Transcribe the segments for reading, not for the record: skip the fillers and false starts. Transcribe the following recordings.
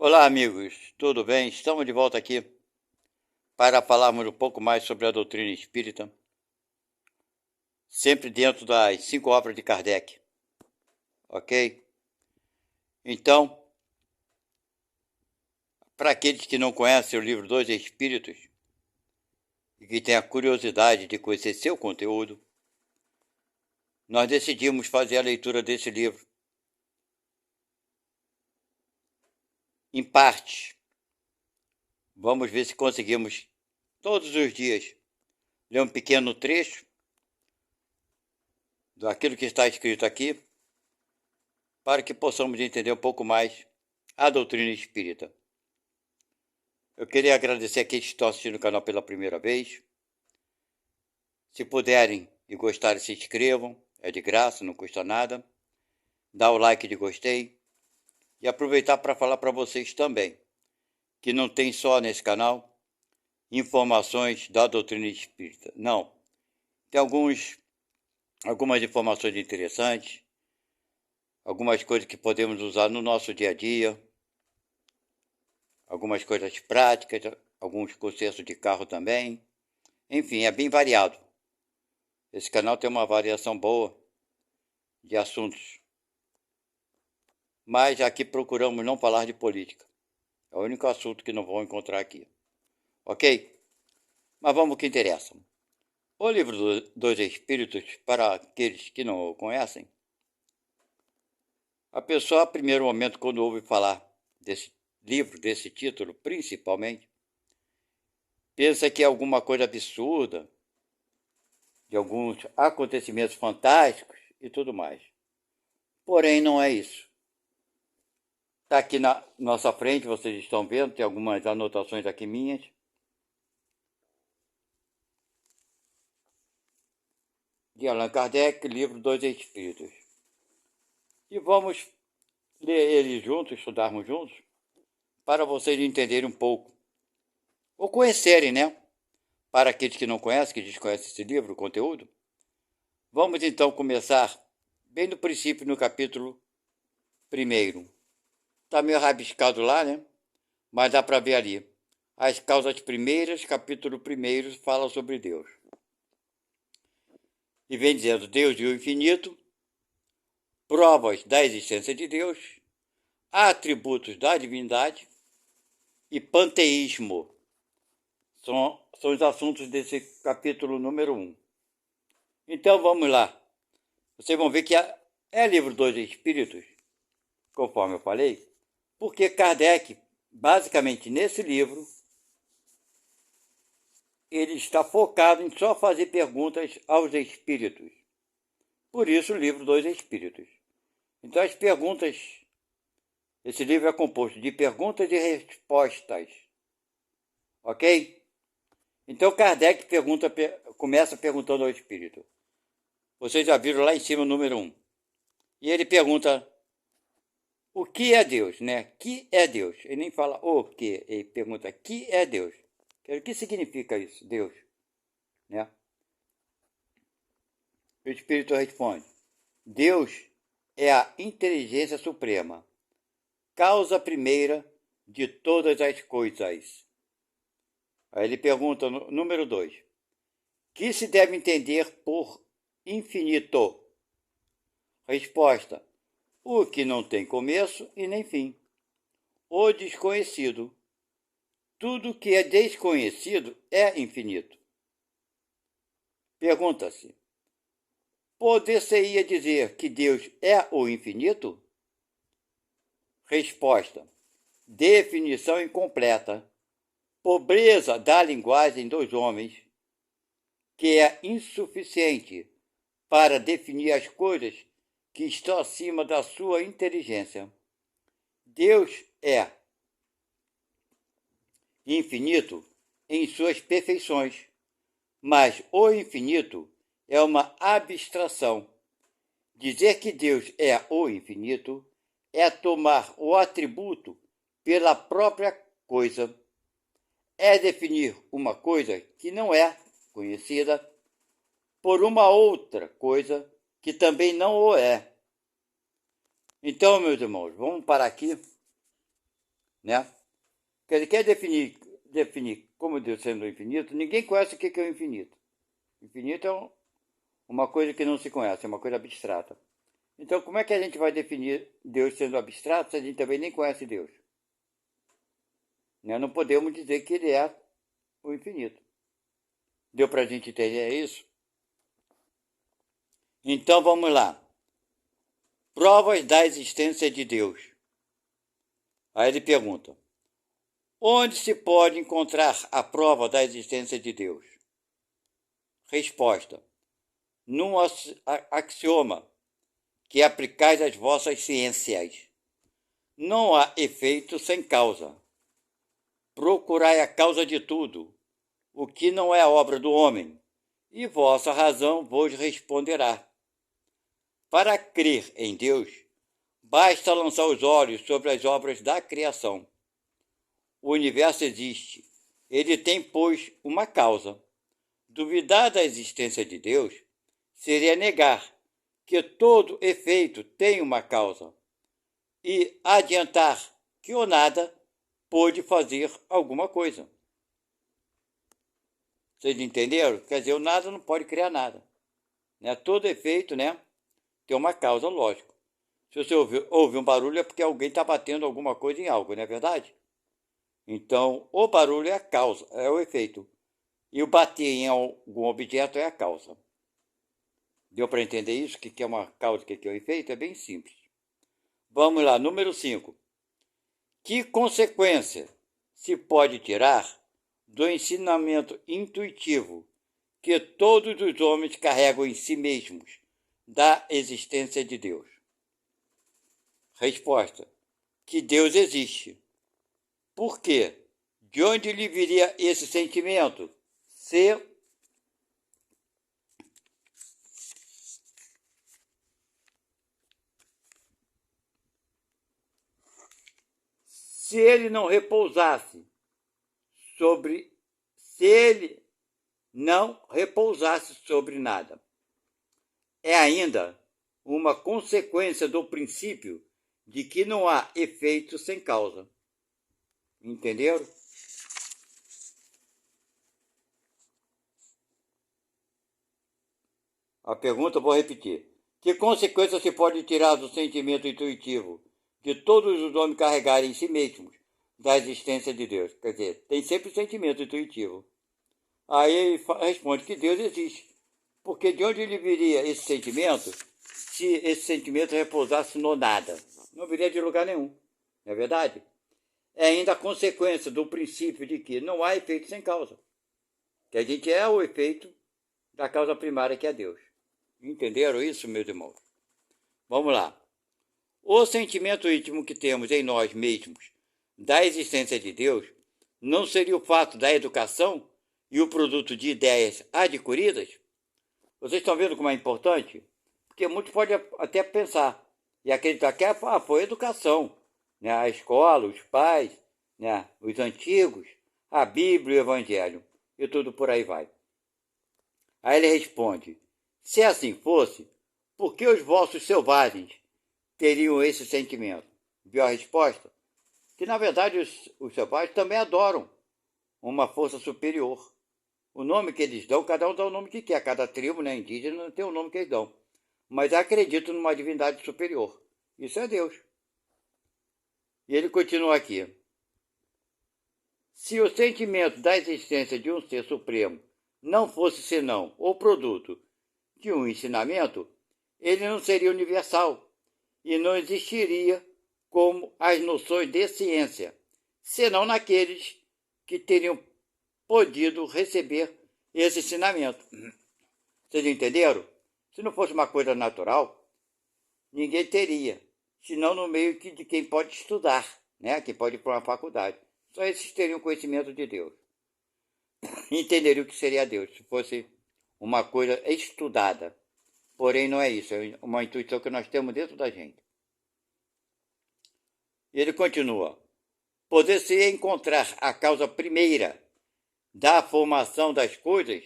Olá, amigos, tudo bem? Estamos de volta aqui para falarmos um pouco mais sobre a doutrina espírita, sempre dentro das 5 obras de Kardec, ok? Então, para aqueles que não conhecem o livro Dos Espíritos e que têm a curiosidade de conhecer seu conteúdo, nós decidimos fazer a leitura desse livro em parte. Vamos ver se conseguimos, todos os dias, ler um pequeno trecho daquilo que está escrito aqui, para que possamos entender um pouco mais a doutrina espírita. Eu queria agradecer a quem está assistindo o canal pela primeira vez. Se puderem e gostarem, se inscrevam. É de graça, não custa nada. Dá o like de gostei. E aproveitar para falar para vocês também que não tem só nesse canal informações da doutrina espírita. Não. Tem algumas informações interessantes, algumas coisas que podemos usar no nosso dia a dia, algumas coisas práticas, alguns consertos de carro também. Enfim, é bem variado. Esse canal tem uma variação boa de assuntos. Mas aqui procuramos não falar de política. É o único assunto que não vão encontrar aqui. Ok? Mas vamos ao que interessa. O livro dos Espíritos, para aqueles que não o conhecem, a pessoa, a primeiro momento, quando ouve falar desse livro, desse título, principalmente, pensa que é alguma coisa absurda, de alguns acontecimentos fantásticos e tudo mais. Porém, não é isso. Está aqui na nossa frente, vocês estão vendo, tem algumas anotações aqui minhas. De Allan Kardec, livro dos Espíritos. E vamos ler ele juntos, estudarmos juntos, para vocês entenderem um pouco, ou conhecerem, né? Para aqueles que não conhecem, que desconhecem esse livro, o conteúdo. Vamos então começar bem do princípio, no capítulo 1. Está meio rabiscado lá, né? Mas dá para ver ali. As causas primeiras, capítulo 1, fala sobre Deus. E vem dizendo Deus e o infinito, provas da existência de Deus, atributos da divindade e panteísmo. São os assuntos desse capítulo número 1. Então vamos lá. Vocês vão ver que é livro dos Espíritos, conforme eu falei, porque Kardec, basicamente nesse livro, ele está focado em só fazer perguntas aos espíritos. Por isso o livro dos Espíritos. Então as perguntas, esse livro é composto de perguntas e respostas. Ok? Então Kardec começa perguntando ao espírito. Vocês já viram lá em cima o número 1. E ele pergunta, o que é Deus, né? Que é Deus? Ele nem fala o que, ele pergunta, que é Deus? O que significa isso, Deus? Né? O espírito responde, Deus é a inteligência suprema, causa primeira de todas as coisas. Aí ele pergunta, número 2, que se deve entender por infinito? Resposta, o que não tem começo e nem fim. O desconhecido. Tudo que é desconhecido é infinito. Pergunta-se, poder-se-ia dizer que Deus é o infinito? Resposta, definição incompleta. Pobreza da linguagem dos homens, que é insuficiente para definir as coisas que estão acima da sua inteligência. Deus é infinito em suas perfeições, mas o infinito é uma abstração. Dizer que Deus é o infinito é tomar o atributo pela própria coisa. É definir uma coisa que não é conhecida por uma outra coisa que também não o é. Então, meus irmãos, vamos parar aqui, né? Quer dizer, quer definir como Deus sendo infinito, ninguém conhece o que é o infinito. Infinito é uma coisa que não se conhece, é uma coisa abstrata. Então, como é que a gente vai definir Deus sendo abstrato se a gente também nem conhece Deus? Né? Não podemos dizer que ele é o infinito. Deu para a gente entender isso? Então, vamos lá. Provas da existência de Deus. Aí ele pergunta: onde se pode encontrar a prova da existência de Deus? Resposta: num axioma que aplicais às vossas ciências. Não há efeito sem causa. Procurai a causa de tudo, o que não é obra do homem, e vossa razão vos responderá. Para crer em Deus, basta lançar os olhos sobre as obras da criação. O universo existe. Ele tem, pois, uma causa. Duvidar da existência de Deus seria negar que todo efeito tem uma causa e adiantar que o nada pode fazer alguma coisa. Vocês entenderam? Quer dizer, o nada não pode criar nada. Né? Todo efeito, né, tem uma causa, lógico. Se você ouve um barulho é porque alguém está batendo alguma coisa em algo, não é verdade? Então, o barulho é a causa, é o efeito. E o bater em algum objeto é a causa. Deu para entender isso? O que é uma causa e o que é um efeito? É bem simples. Vamos lá, número 5. Que consequência se pode tirar do ensinamento intuitivo que todos os homens carregam em si mesmos da existência de Deus? Resposta: que Deus existe. Por quê? De onde lhe viria esse sentimento? Se ele não repousasse sobre, se ele não repousasse sobre nada. É ainda uma consequência do princípio de que não há efeito sem causa. Entenderam? A pergunta eu vou repetir. Que consequência se pode tirar do sentimento intuitivo de todos os homens carregarem em si mesmos da existência de Deus? Quer dizer, tem sempre o sentimento intuitivo. Aí ele responde que Deus existe. Porque de onde ele viria esse sentimento se esse sentimento repousasse no nada? Não viria de lugar nenhum. Não é verdade? É ainda a consequência do princípio de que não há efeito sem causa. Que a gente é o efeito da causa primária, que é Deus. Entenderam isso, meus irmãos? Vamos lá. O sentimento íntimo que temos em nós mesmos da existência de Deus não seria o fato da educação e o produto de ideias adquiridas? Vocês estão vendo como é importante? Porque muitos podem até pensar e acreditar que foi a educação, né? A escola, os pais, né? Os antigos, a Bíblia, o Evangelho e tudo por aí vai. Aí ele responde: se assim fosse, por que os vossos selvagens teriam esse sentimento? Viu a resposta? Que na verdade os selvagens também adoram uma força superior. O nome que eles dão, cada um dá o nome que quer, cada tribo, né, indígena tem o nome que eles dão. Mas acreditam numa divindade superior. Isso é Deus. E ele continua aqui. Se o sentimento da existência de um ser supremo não fosse senão o produto de um ensinamento, ele não seria universal e não existiria como as noções de ciência, senão naqueles que teriam podido receber esse ensinamento. Vocês entenderam? Se não fosse uma coisa natural, ninguém teria, senão no meio de quem pode estudar, né? Quem pode ir para uma faculdade. Só esses teriam conhecimento de Deus. Entenderiam o que seria Deus, se fosse uma coisa estudada. Porém, não é isso, é uma intuição que nós temos dentro da gente. E ele continua: poder-se encontrar a causa primeira da formação das coisas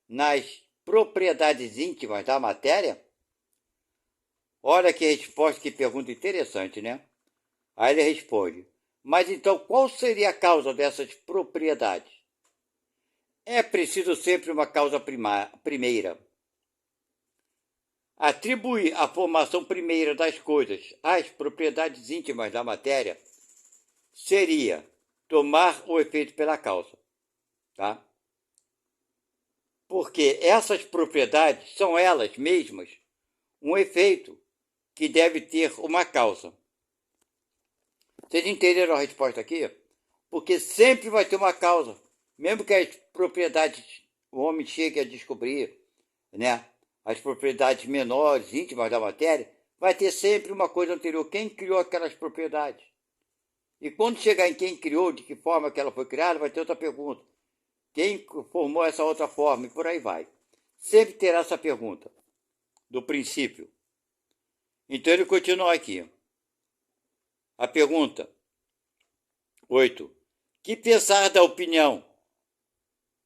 nas propriedades íntimas da matéria? Olha que resposta, que pergunta interessante, né? Aí ele responde: Mas então, qual seria a causa dessas propriedades? É preciso sempre uma causa primeira. Atribuir a formação primeira das coisas às propriedades íntimas da matéria seria tomar o efeito pela causa, tá? Porque essas propriedades são elas mesmas um efeito que deve ter uma causa. Vocês entenderam a resposta aqui? Porque sempre vai ter uma causa. Mesmo que as propriedades o homem chegue a descobrir, né, as propriedades menores, íntimas da matéria, vai ter sempre uma coisa anterior. Quem criou aquelas propriedades? E quando chegar em quem criou, de que forma que ela foi criada, vai ter outra pergunta. Quem formou essa outra forma? E por aí vai. Sempre terá essa pergunta do princípio. Então ele continua aqui. A pergunta 8. Que pensar da opinião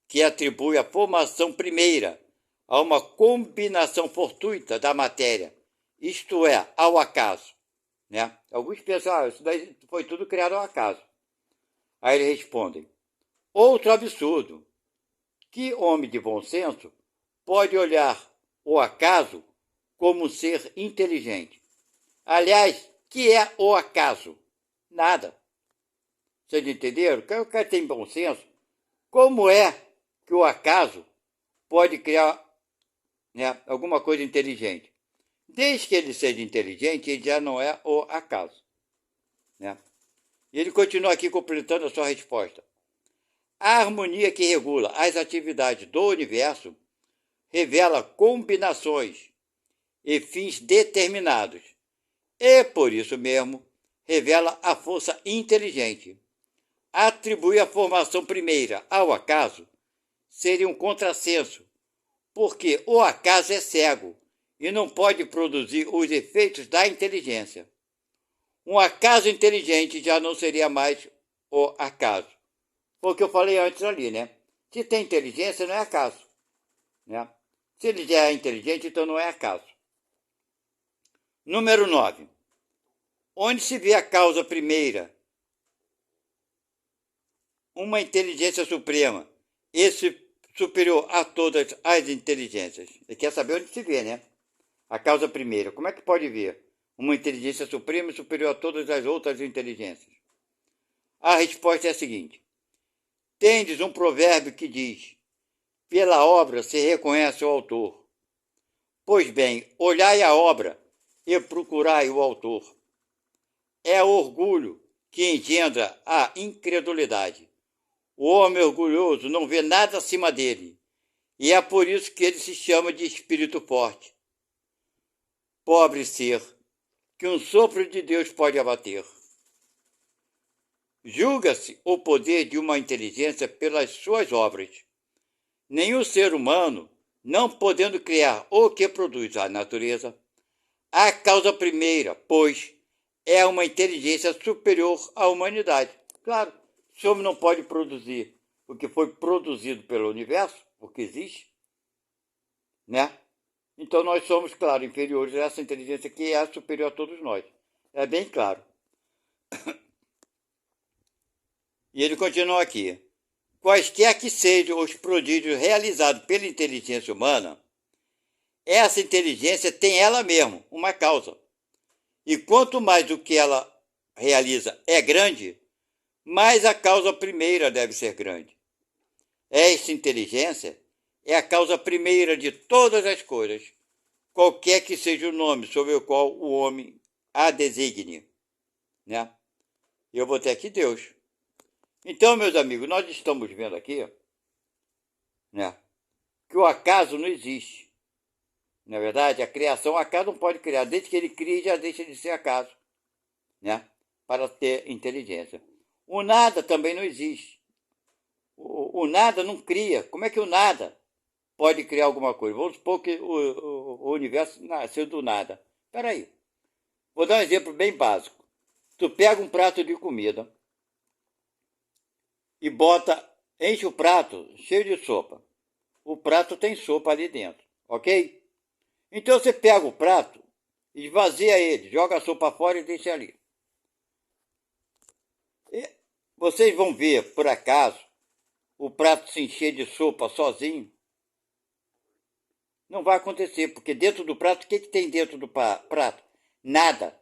que atribui a formação primeira a uma combinação fortuita da matéria, isto é, ao acaso? Né? Alguns pensam, isso daí foi tudo criado ao acaso. Aí eles respondem, outro absurdo. Que homem de bom senso pode olhar o acaso como um ser inteligente? Aliás, que é o acaso? Nada. Vocês entenderam? O cara tem bom senso. Como é que o acaso pode criar, né, alguma coisa inteligente? Desde que ele seja inteligente, ele já não é o acaso. Né? E ele continua aqui completando a sua resposta. A harmonia que regula as atividades do universo revela combinações e fins determinados. E, por isso mesmo, revela a força inteligente. Atribuir a formação primeira ao acaso seria um contrassenso, porque o acaso é cego e não pode produzir os efeitos da inteligência. Um acaso inteligente já não seria mais o acaso. Foi o que eu falei antes ali, né? Se tem inteligência, não é acaso. Né? Se ele já é inteligente, então não é acaso. Número 9. Onde se vê a causa primeira? Uma inteligência suprema, esse superior a todas as inteligências. Ele quer saber onde se vê, né? A causa primeira. Como é que pode ver uma inteligência suprema superior a todas as outras inteligências? A resposta é a seguinte. Tendes um provérbio que diz, pela obra se reconhece o autor. Pois bem, olhai a obra e procurai o autor. É o orgulho que engendra a incredulidade. O homem orgulhoso não vê nada acima dele, e é por isso que ele se chama de espírito forte. Pobre ser, que um sopro de Deus pode abater. Julga-se o poder de uma inteligência pelas suas obras. Nenhum ser humano, não podendo criar o que produz a natureza, a causa primeira, pois, é uma inteligência superior à humanidade. Claro, se o homem não pode produzir o que foi produzido pelo universo, o que existe, né? Então nós somos, claro, inferiores a essa inteligência que é superior a todos nós. É bem claro. E ele continua aqui. Quaisquer que sejam os prodígios realizados pela inteligência humana, essa inteligência tem ela mesma uma causa. E quanto mais o que ela realiza é grande, mais a causa primeira deve ser grande. Esta inteligência é a causa primeira de todas as coisas, qualquer que seja o nome sob o qual o homem a designe. Né? Eu botei aqui Deus. Então, meus amigos, nós estamos vendo aqui, né, que o acaso não existe. Na verdade, a criação, o acaso não pode criar. Desde que ele cria, já deixa de ser acaso, né, para ter inteligência. O nada também não existe. O nada não cria. Como é que o nada pode criar alguma coisa? Vamos supor que o universo nasceu do nada. Espera aí. Vou dar um exemplo bem básico. Tu pega um prato de comida e enche o prato cheio de sopa. O prato tem sopa ali dentro, ok? Então você pega o prato, esvazia ele, joga a sopa fora e deixa ali. vocês vão ver, por acaso, o prato se encher de sopa sozinho? Não vai acontecer, porque dentro do prato, o que tem dentro do prato? Nada.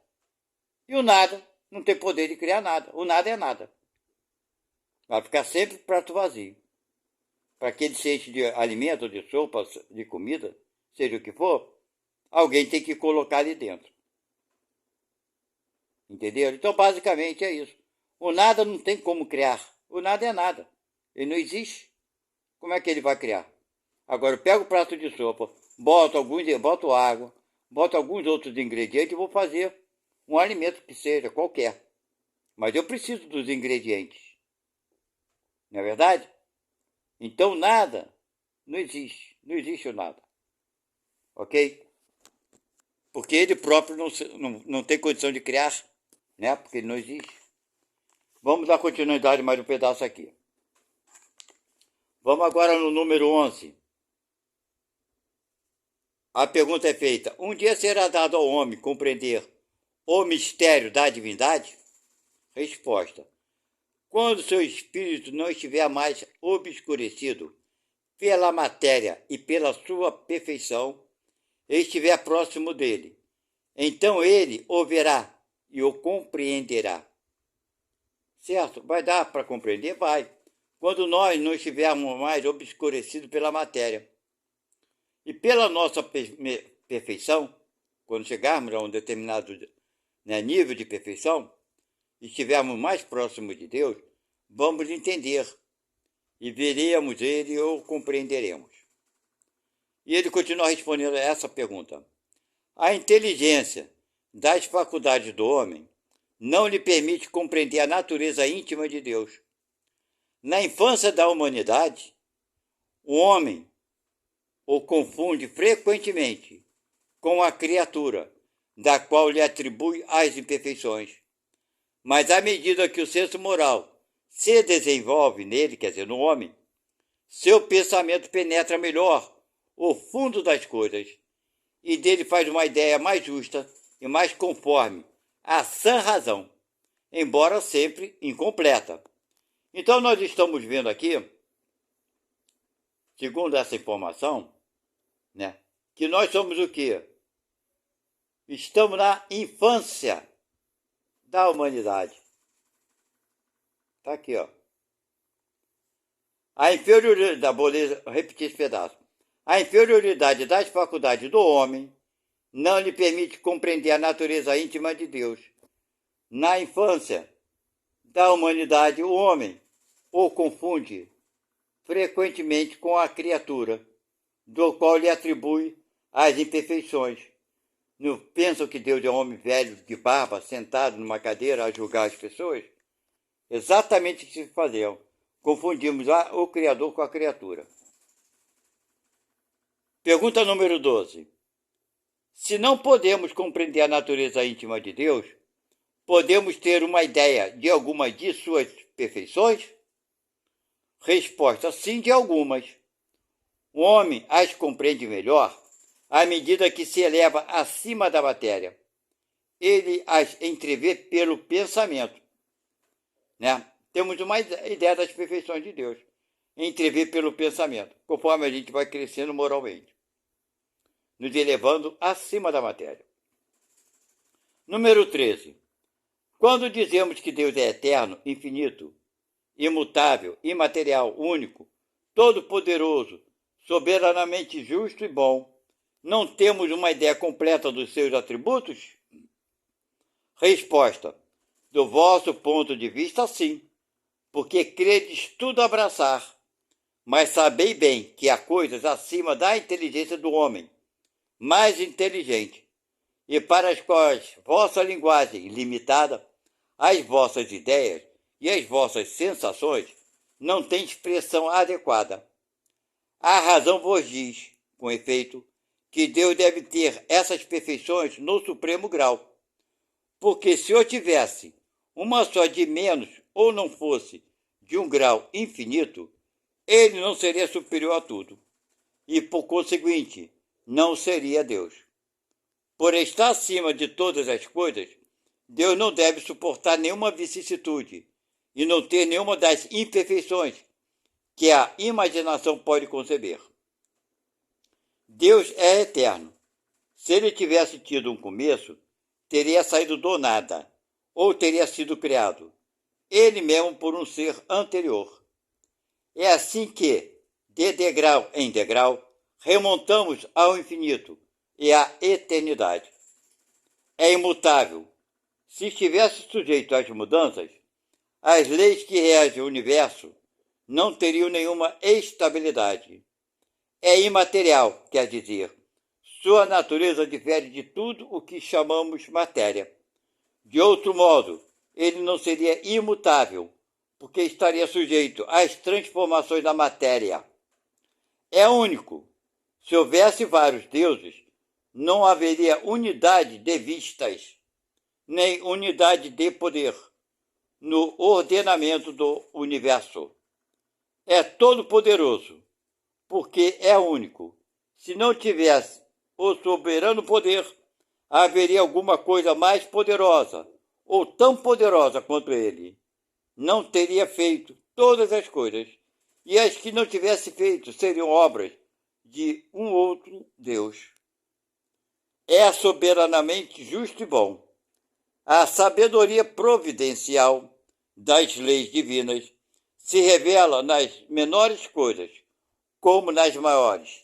E o nada não tem poder de criar nada. O nada é nada. Vai ficar sempre prato vazio. Para que ele se enche de alimento, de sopa, de comida, seja o que for, alguém tem que colocar ali dentro. Entendeu? Então, basicamente é isso. O nada não tem como criar. O nada é nada. Ele não existe. Como é que ele vai criar? Agora eu pego o prato de sopa, boto água, boto alguns outros ingredientes e vou fazer um alimento que seja qualquer. Mas eu preciso dos ingredientes. Não é verdade? Então nada não existe. Não existe o nada. Ok? Porque ele próprio não tem condição de criar, né? Porque ele não existe. Vamos dar continuidade mais um pedaço aqui. Vamos agora no número 11. A pergunta é feita: um dia será dado ao homem compreender o mistério da divindade? Resposta: quando seu espírito não estiver mais obscurecido pela matéria e pela sua perfeição, estiver próximo dele, então ele o verá e o compreenderá. Certo? Vai dar para compreender? Vai. Quando nós não estivermos mais obscurecidos pela matéria e pela nossa perfeição, quando chegarmos a um determinado nível de perfeição, e estivermos mais próximos de Deus, vamos entender e veremos ele ou compreenderemos. E ele continua respondendo a essa pergunta. A inteligência das faculdades do homem não lhe permite compreender a natureza íntima de Deus. Na infância da humanidade, o homem o confunde frequentemente com a criatura, da qual lhe atribui as imperfeições. Mas à medida que o senso moral se desenvolve nele, quer dizer, no homem, seu pensamento penetra melhor o fundo das coisas e dele faz uma ideia mais justa e mais conforme à sã razão, embora sempre incompleta. Então nós estamos vendo aqui, segundo essa informação, né, que nós somos o quê? Estamos na infância da humanidade. Está aqui, ó. A inferioridade, vou repetir esse pedaço. A inferioridade das faculdades do homem não lhe permite compreender a natureza íntima de Deus. Na infância da humanidade, o homem o confunde frequentemente com a criatura, do qual lhe atribui as imperfeições. Não pensam que Deus é um homem velho de barba, sentado numa cadeira a julgar as pessoas? Exatamente o que se faziam. Confundimos o Criador com a criatura. Pergunta número 12. Se não podemos compreender a natureza íntima de Deus, podemos ter uma ideia de alguma de suas perfeições? Resposta: sim, de algumas. O homem as compreende melhor à medida que se eleva acima da matéria. Ele as entrevê pelo pensamento. Né? Temos uma ideia das perfeições de Deus. Entrever pelo pensamento, conforme a gente vai crescendo moralmente, nos elevando acima da matéria. Número 13. Quando dizemos que Deus é eterno, infinito, imutável, imaterial, único, todo-poderoso, soberanamente justo e bom, não temos uma ideia completa dos seus atributos? Resposta: do vosso ponto de vista, sim, porque credes tudo abraçar, mas sabei bem que há coisas acima da inteligência do homem, mais inteligente, e para as quais vossa linguagem limitada, as vossas ideias e as vossas sensações não têm expressão adequada. A razão vos diz, com efeito, que Deus deve ter essas perfeições no supremo grau, porque se eu tivesse uma só de menos ou não fosse de um grau infinito, ele não seria superior a tudo, e por conseguinte, não seria Deus. Por estar acima de todas as coisas, Deus não deve suportar nenhuma vicissitude, e não ter nenhuma das imperfeições que a imaginação pode conceber. Deus é eterno. Se ele tivesse tido um começo, teria saído do nada, ou teria sido criado, ele mesmo por um ser anterior. É assim que, de degrau em degrau, remontamos ao infinito e à eternidade. É imutável. Se estivesse sujeito às mudanças, as leis que regem o universo não teriam nenhuma estabilidade. É imaterial, quer dizer, sua natureza difere de tudo o que chamamos matéria. De outro modo, ele não seria imutável, porque estaria sujeito às transformações da matéria. É único. Se houvesse vários deuses, não haveria unidade de vistas, nem unidade de poder no ordenamento do universo. É todo-poderoso, porque é único. Se não tivesse o soberano poder, haveria alguma coisa mais poderosa, ou tão poderosa quanto ele. Não teria feito todas as coisas, e as que não tivesse feito seriam obras de um outro Deus. É soberanamente justo e bom. A sabedoria providencial das leis divinas se revela nas menores coisas, como nas maiores.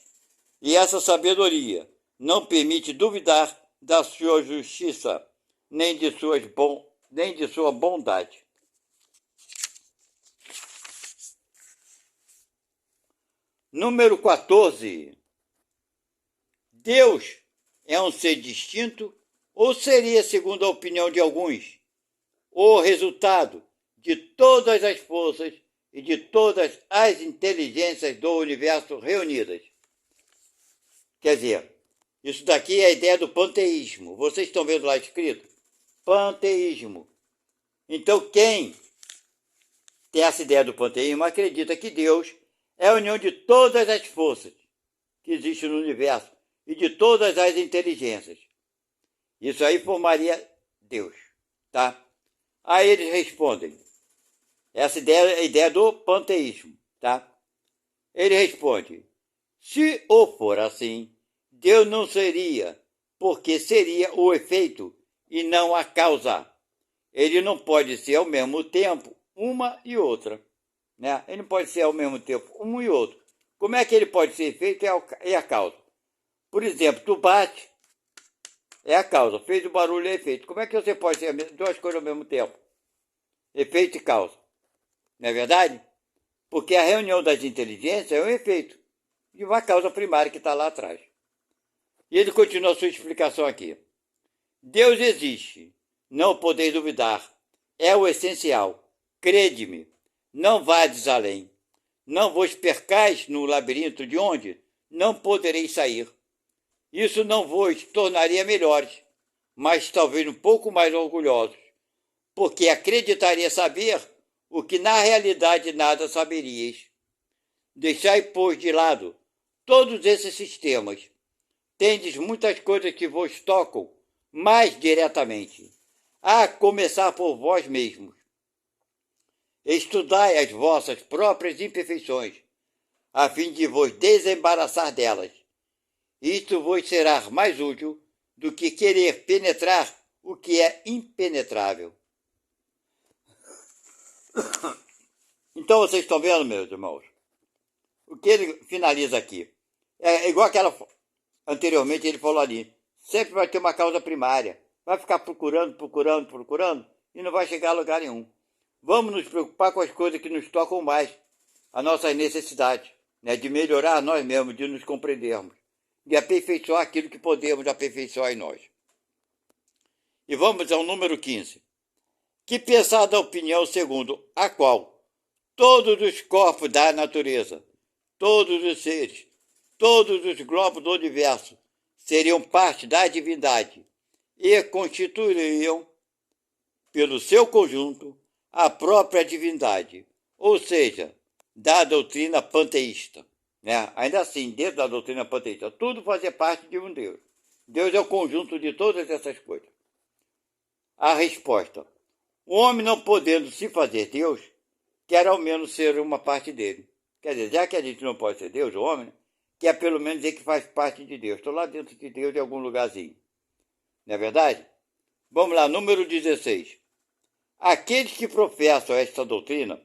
E essa sabedoria não permite duvidar da sua justiça, nem de sua bondade. Número 14. Deus é um ser distinto ou seria, segundo a opinião de alguns, o resultado de todas as forças e de todas as inteligências do universo reunidas? Quer dizer, isso daqui é a ideia do panteísmo. Vocês estão vendo lá escrito? Panteísmo. Então, quem tem essa ideia do panteísmo acredita que Deus é a união de todas as forças que existem no universo e de todas as inteligências. Isso aí formaria Deus, tá? Aí eles respondem. Essa ideia é a ideia do panteísmo, tá? Ele responde: se ou for assim, Deus não seria, porque seria o efeito e não a causa. Ele não pode ser ao mesmo tempo uma e outra, né? Ele não pode ser ao mesmo tempo um e outro. Como é que ele pode ser efeito e a causa? Por exemplo, tu bate, é a causa, fez o barulho é efeito. Como é que você pode ser duas coisas ao mesmo tempo? Efeito e causa. Não é verdade? Porque a reunião das inteligências é um efeito de uma causa primária que está lá atrás. E ele continua a sua explicação aqui. Deus existe, não podeis duvidar, é o essencial. Crede-me, não vades além. Não vos percais no labirinto de onde não podereis sair. Isso não vos tornaria melhores, mas talvez um pouco mais orgulhosos, porque acreditaria saber o que na realidade nada saberíeis. Deixai, pois, de lado todos esses sistemas. Tendes muitas coisas que vos tocam mais diretamente, a começar por vós mesmos. Estudai as vossas próprias imperfeições, a fim de vos desembaraçar delas. Isto vos será mais útil do que querer penetrar o que é impenetrável. Então vocês estão vendo, meus irmãos? O que ele finaliza aqui é igual aquela anteriormente ele falou ali. Sempre vai ter uma causa primária. Vai ficar procurando e não vai chegar a lugar nenhum. Vamos nos preocupar com as coisas que nos tocam mais, as nossas necessidades, né? De melhorar nós mesmos, de nos compreendermos, de aperfeiçoar aquilo que podemos aperfeiçoar em nós. E vamos ao número 15. Que pensar da opinião segundo a qual todos os corpos da natureza, todos os seres, todos os globos do universo seriam parte da divindade e constituiriam, pelo seu conjunto, a própria divindade, ou seja, da doutrina panteísta. Né? Ainda assim, dentro da doutrina panteísta, tudo fazia parte de um Deus. Deus é o conjunto de todas essas coisas. A resposta: O homem não podendo se fazer Deus, quer ao menos ser uma parte dele. Quer dizer, já que a gente não pode ser Deus, o homem, quer pelo menos dizer que faz parte de Deus. Estou lá dentro de Deus em algum lugarzinho. Não é verdade? Vamos lá, número 16. Aqueles que professam esta doutrina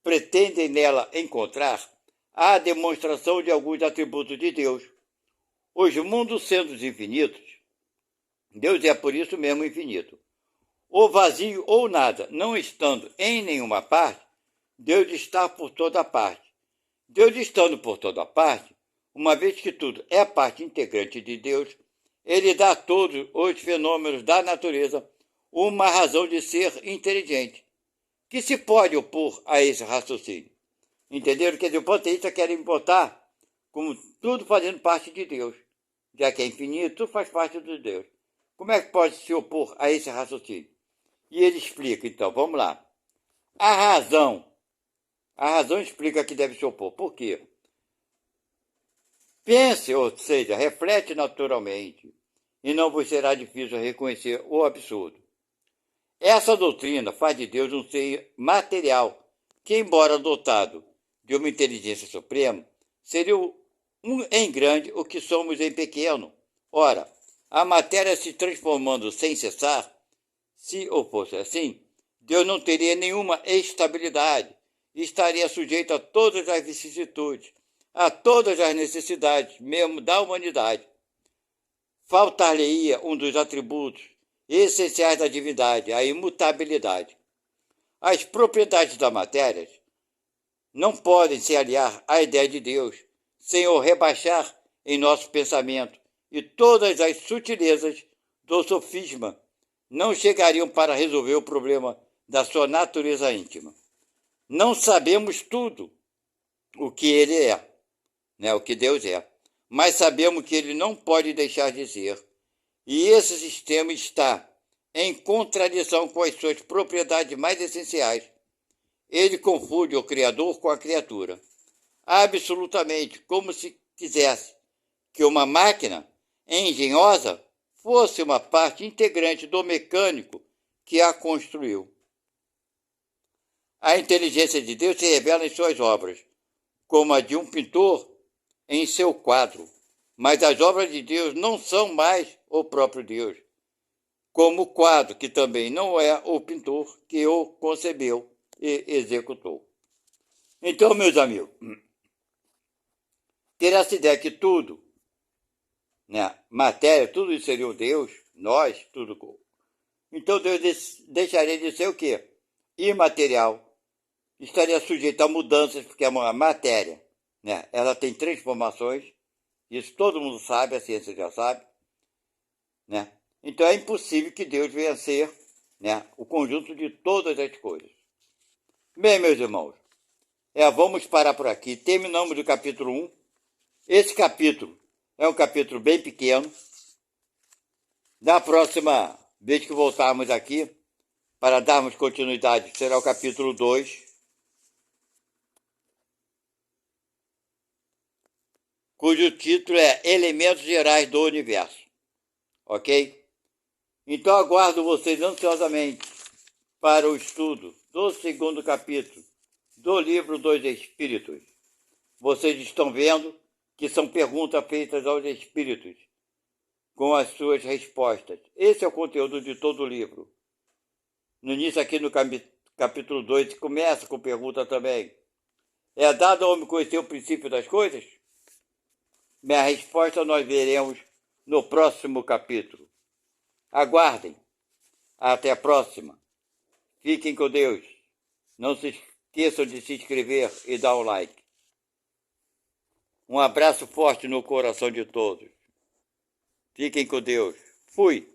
pretendem nela encontrar a demonstração de alguns atributos de Deus. Os mundos sendo infinitos, Deus é por isso mesmo infinito. O vazio ou nada, não estando em nenhuma parte, Deus está por toda parte. Deus estando por toda parte, uma vez que tudo é parte integrante de Deus, ele dá a todos os fenômenos da natureza uma razão de ser inteligente, que se pode opor a esse raciocínio. Entenderam? Quer dizer, o panteísta quer botar como tudo fazendo parte de Deus. Já que é infinito, tudo faz parte de Deus. Como é que pode se opor a esse raciocínio? E ele explica, então, vamos lá. A razão explica que deve se opor. Por quê? Pense, ou seja, reflete naturalmente, e não vos será difícil reconhecer o absurdo. Essa doutrina faz de Deus um ser material, que, embora dotado de uma inteligência suprema, seria em grande o que somos em pequeno. Ora, a matéria se transformando sem cessar, se ou fosse assim, Deus não teria nenhuma estabilidade, e estaria sujeito a todas as vicissitudes, a todas as necessidades, mesmo da humanidade. Faltar-lhe-ia um dos atributos essenciais da divindade, a imutabilidade. As propriedades da matéria não podem se aliar à ideia de Deus, sem o rebaixar em nosso pensamento, e todas as sutilezas do sofisma não chegariam para resolver o problema da sua natureza íntima. Não sabemos tudo o que ele é, né, o que Deus é, mas sabemos que ele não pode deixar de ser. E esse sistema está em contradição com as suas propriedades mais essenciais. Ele confunde o Criador com a criatura, absolutamente, como se quisesse que uma máquina engenhosa fosse uma parte integrante do mecânico que a construiu. A inteligência de Deus se revela em suas obras, como a de um pintor em seu quadro. Mas as obras de Deus não são mais o próprio Deus, como o quadro, que também não é o pintor que o concebeu e executou. Então, meus amigos, ter essa ideia que tudo, né, matéria, tudo isso seria o Deus, nós, tudo. Então Deus deixaria de ser o quê? Imaterial. Estaria sujeito a mudanças, porque a matéria, né, ela tem transformações. Isso todo mundo sabe, a ciência já sabe, né? Então é impossível que Deus venha a ser, né, o conjunto de todas as coisas. Bem, meus irmãos, vamos parar por aqui. Terminamos o capítulo 1. Esse capítulo é um capítulo bem pequeno. Na próxima vez que voltarmos aqui, para darmos continuidade, será o capítulo 2. Cujo título é Elementos Gerais do Universo. Ok? Então aguardo vocês ansiosamente para o estudo do segundo capítulo do livro dos Espíritos. Vocês estão vendo que são perguntas feitas aos Espíritos, com as suas respostas. Esse é o conteúdo de todo o livro. No início aqui no capítulo 2, começa com pergunta também. É dado ao homem conhecer o princípio das coisas? Minha resposta nós veremos no próximo capítulo. Aguardem. Até a próxima. Fiquem com Deus. Não se esqueçam de se inscrever e dar um like. Um abraço forte no coração de todos. Fiquem com Deus. Fui.